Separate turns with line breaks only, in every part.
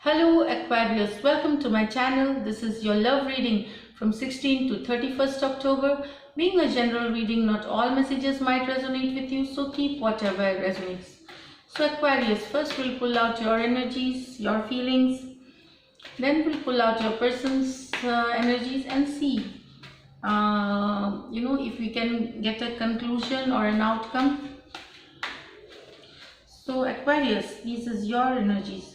Hello Aquarius, welcome to my channel. This is your love reading from 16 to 31st October. Being a general reading, not all messages might resonate with you, so keep whatever resonates. So Aquarius, first we'll pull out your energies, your feelings. Then we'll pull out your person's energies and see, if we can get a conclusion or an outcome. So Aquarius, this is your energies.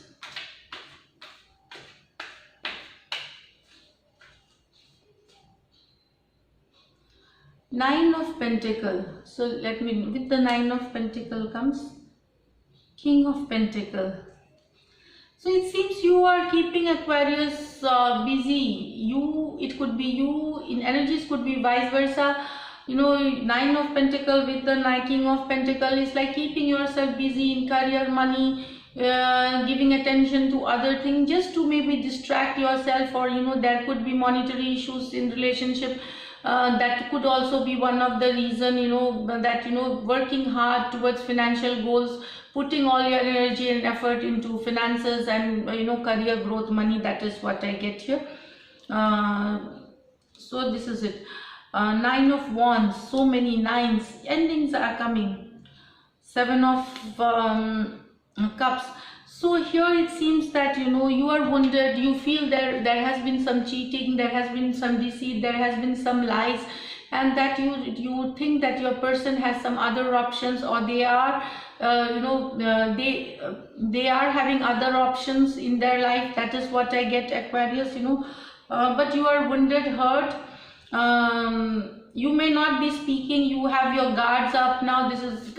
Nine of Pentacle. So with the Nine of Pentacle comes King of Pentacle. So it seems you are keeping Aquarius busy. It could be you, in energies could be vice versa. Nine of Pentacle with the King of Pentacle is like keeping yourself busy in career, money, giving attention to other things just to maybe distract yourself, or there could be monetary issues in relationship. That could also be one of the reason, that working hard towards financial goals, putting all your energy and effort into finances and career growth, money. That is what I get here. So this is it. Nine of Wands, so many nines, endings are coming. Seven of Cups. So here it seems that you are wounded, you feel there has been some cheating, there has been some deceit, there has been some lies, and that you think that your person has some other options, or they are they are having other options in their life. That is what I get, Aquarius. But you are wounded, hurt. You may not be speaking, you have your guards up now. This is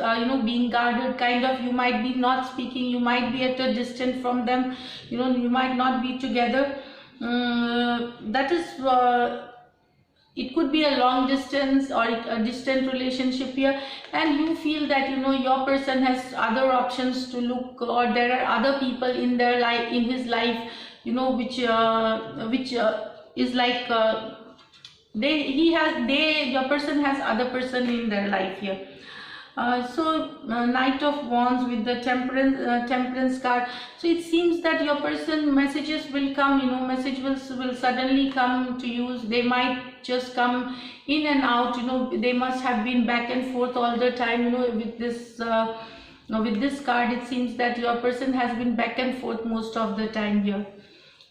being guarded, kind of. You might be not speaking, you might be at a distance from them, you might not be together. That is it could be a long distance or a distant relationship here, and you feel that your person has other options to look, or there are other people in their life, in his life, which is like your person has other person in their life here. Knight of Wands with the Temperance card. So it seems that your person, messages will come, message will suddenly come to you. They might just come in and out, they must have been back and forth all the time, with this card. It seems that your person has been back and forth most of the time here.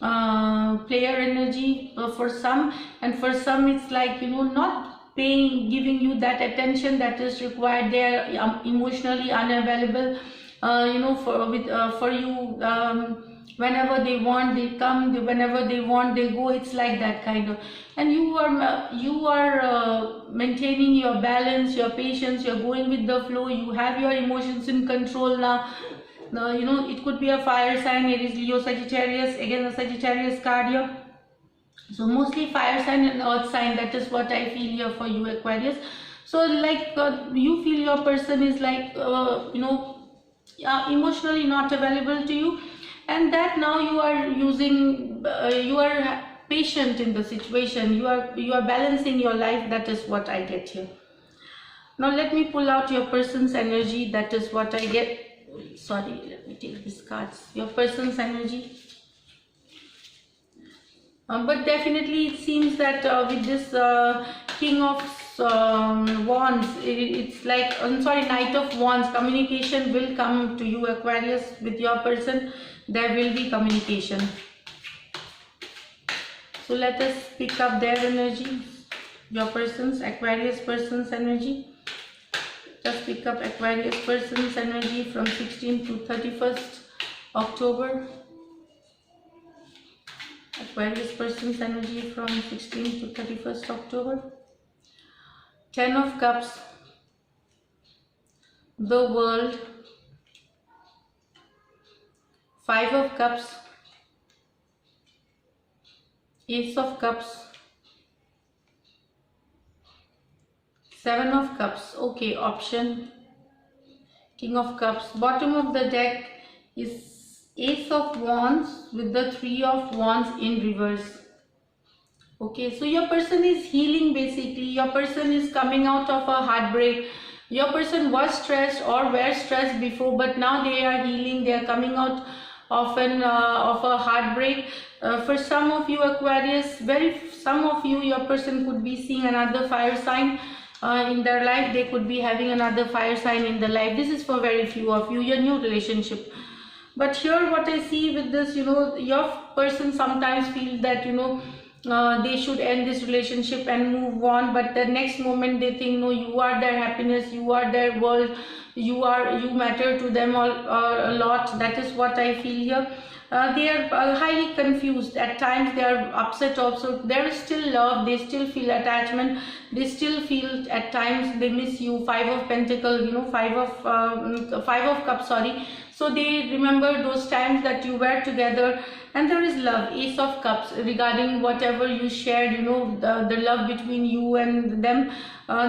Player energy for some, and for some it's like not giving you that attention that is required. They are emotionally unavailable, for you. Whenever they want they come, whenever they want they go. It's like that kind of. And you are maintaining your balance, your patience, you're going with the flow, you have your emotions in control now. It could be a fire sign, Aries, Leo, Sagittarius. Again, a Sagittarius card here. So mostly fire sign and earth sign. That is what I feel here for you, Aquarius. So like you feel your person is like emotionally not available to you, and that now you are using you are patient in the situation, you are balancing your life. That is what I get here. Now let me pull out your person's energy. That is what I get. Sorry, let me take these cards. Your person's energy. But definitely it seems that with this King of Wands, it's like, Knight of Wands, communication will come to you, Aquarius. With your person there will be communication. So let us pick up their energy. Your person's, Aquarius person's energy. Just pick up Aquarius person's energy from 16 to 31st October. Aquarius person's energy from 16 to 31st October. 10 of Cups, the World, 5 of Cups, Ace of Cups, 7 of Cups. Okay, option. King of Cups. Bottom of the deck is Ace of Wands with the 3 of Wands in reverse. Okay, so your person is healing basically. Your person is coming out of a heartbreak. Your person was stressed or were stressed before, but now they are healing. They are coming out of a heartbreak. For some of you Aquarius, some of you, your person could be seeing another fire sign in their life. They could be having another fire sign in their life. This is for very few of you, your new relationship. But here what I see with this, your person sometimes feels that they should end this relationship and move on, but the next moment they think, no, you are their happiness, you are their world, you matter to them a lot. That is what I feel here. They are highly confused. At times they are upset also. There is still love, they still feel attachment, they still feel at times they miss you. Five of Pentacles, Five of Cups, sorry. So they remember those times that you were together, and there is love. Ace of Cups, regarding whatever you shared, the love between you and them.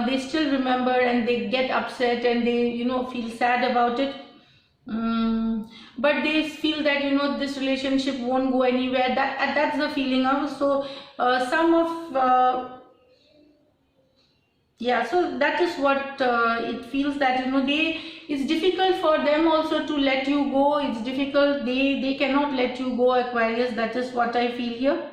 They still remember, and they get upset, and they feel sad about it. But they feel that this relationship won't go anywhere. That's the feeling of. So some of so that is what it feels, that it's difficult for them also to let you go. It's difficult, they cannot let you go, Aquarius. That is what I feel here,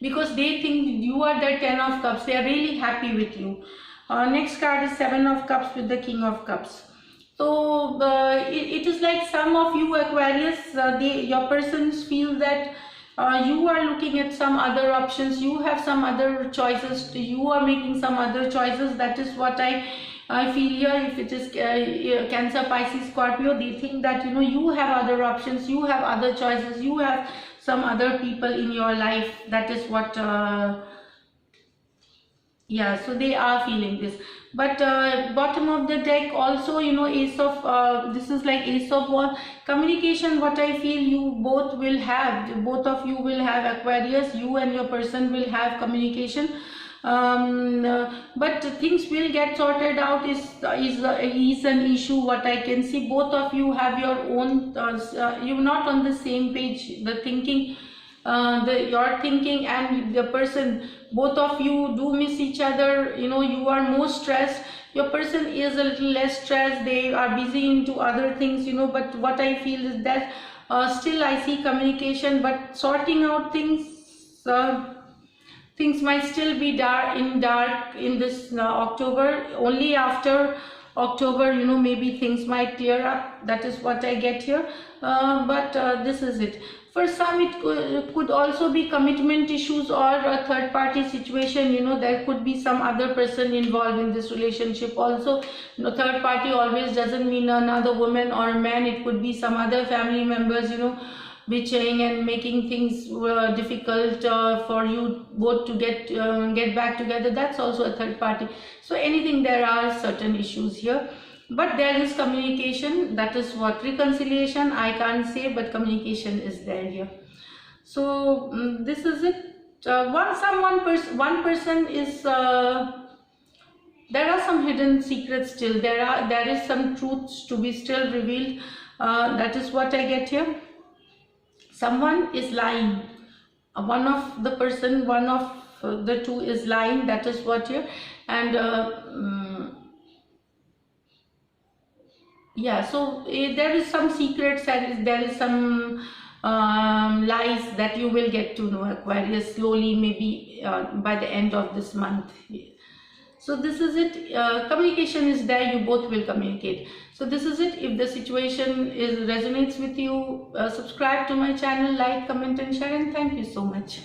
because they think you are the 10 of Cups. They are really happy with you. Next card is 7 of Cups with the King of Cups. So it is like some of you Aquarius, your persons feel that you are looking at some other options, you have some other choices, you are making some other choices. That is what I feel here. If it is Cancer, Pisces, Scorpio, they think that you have other options, you have other choices, you have some other people in your life. That is what so they are feeling this. But bottom of the deck also, Ace of this is like Ace of Wands. Communication, what I feel you both will have, both of you will have, Aquarius, you and your person will have communication. But things will get sorted out. Is an issue. What I can see, both of you have your own, you're not on the same page. The thinking, your thinking and the person, both of you do miss each other. You are more stressed, your person is a little less stressed, they are busy into other things, but what I feel is that still I see communication, but sorting out things, things might still be dark in this October. Only after October, maybe things might clear up. That is what I get here. But this is it. For some, it could also be commitment issues or a third party situation. There could be some other person involved in this relationship also. Third party always doesn't mean another woman or a man. It could be some other family members, bitching and making things difficult for you both to get back together. That's also a third party. So anything, there are certain issues here. But there is communication. That is what reconciliation I can't say, but communication is there here. So this is it. One person is there are some hidden secrets still. There is some truths to be still revealed. That is what I get here. Someone is lying. One of the two is lying. That is what here. And so there is some secrets, and there is some lies that you will get to know, Aquarius, slowly, maybe by the end of this month. So this is it. Communication is there, you both will communicate. So this is it. If the situation resonates with you, subscribe to my channel, like, comment and share, and thank you so much.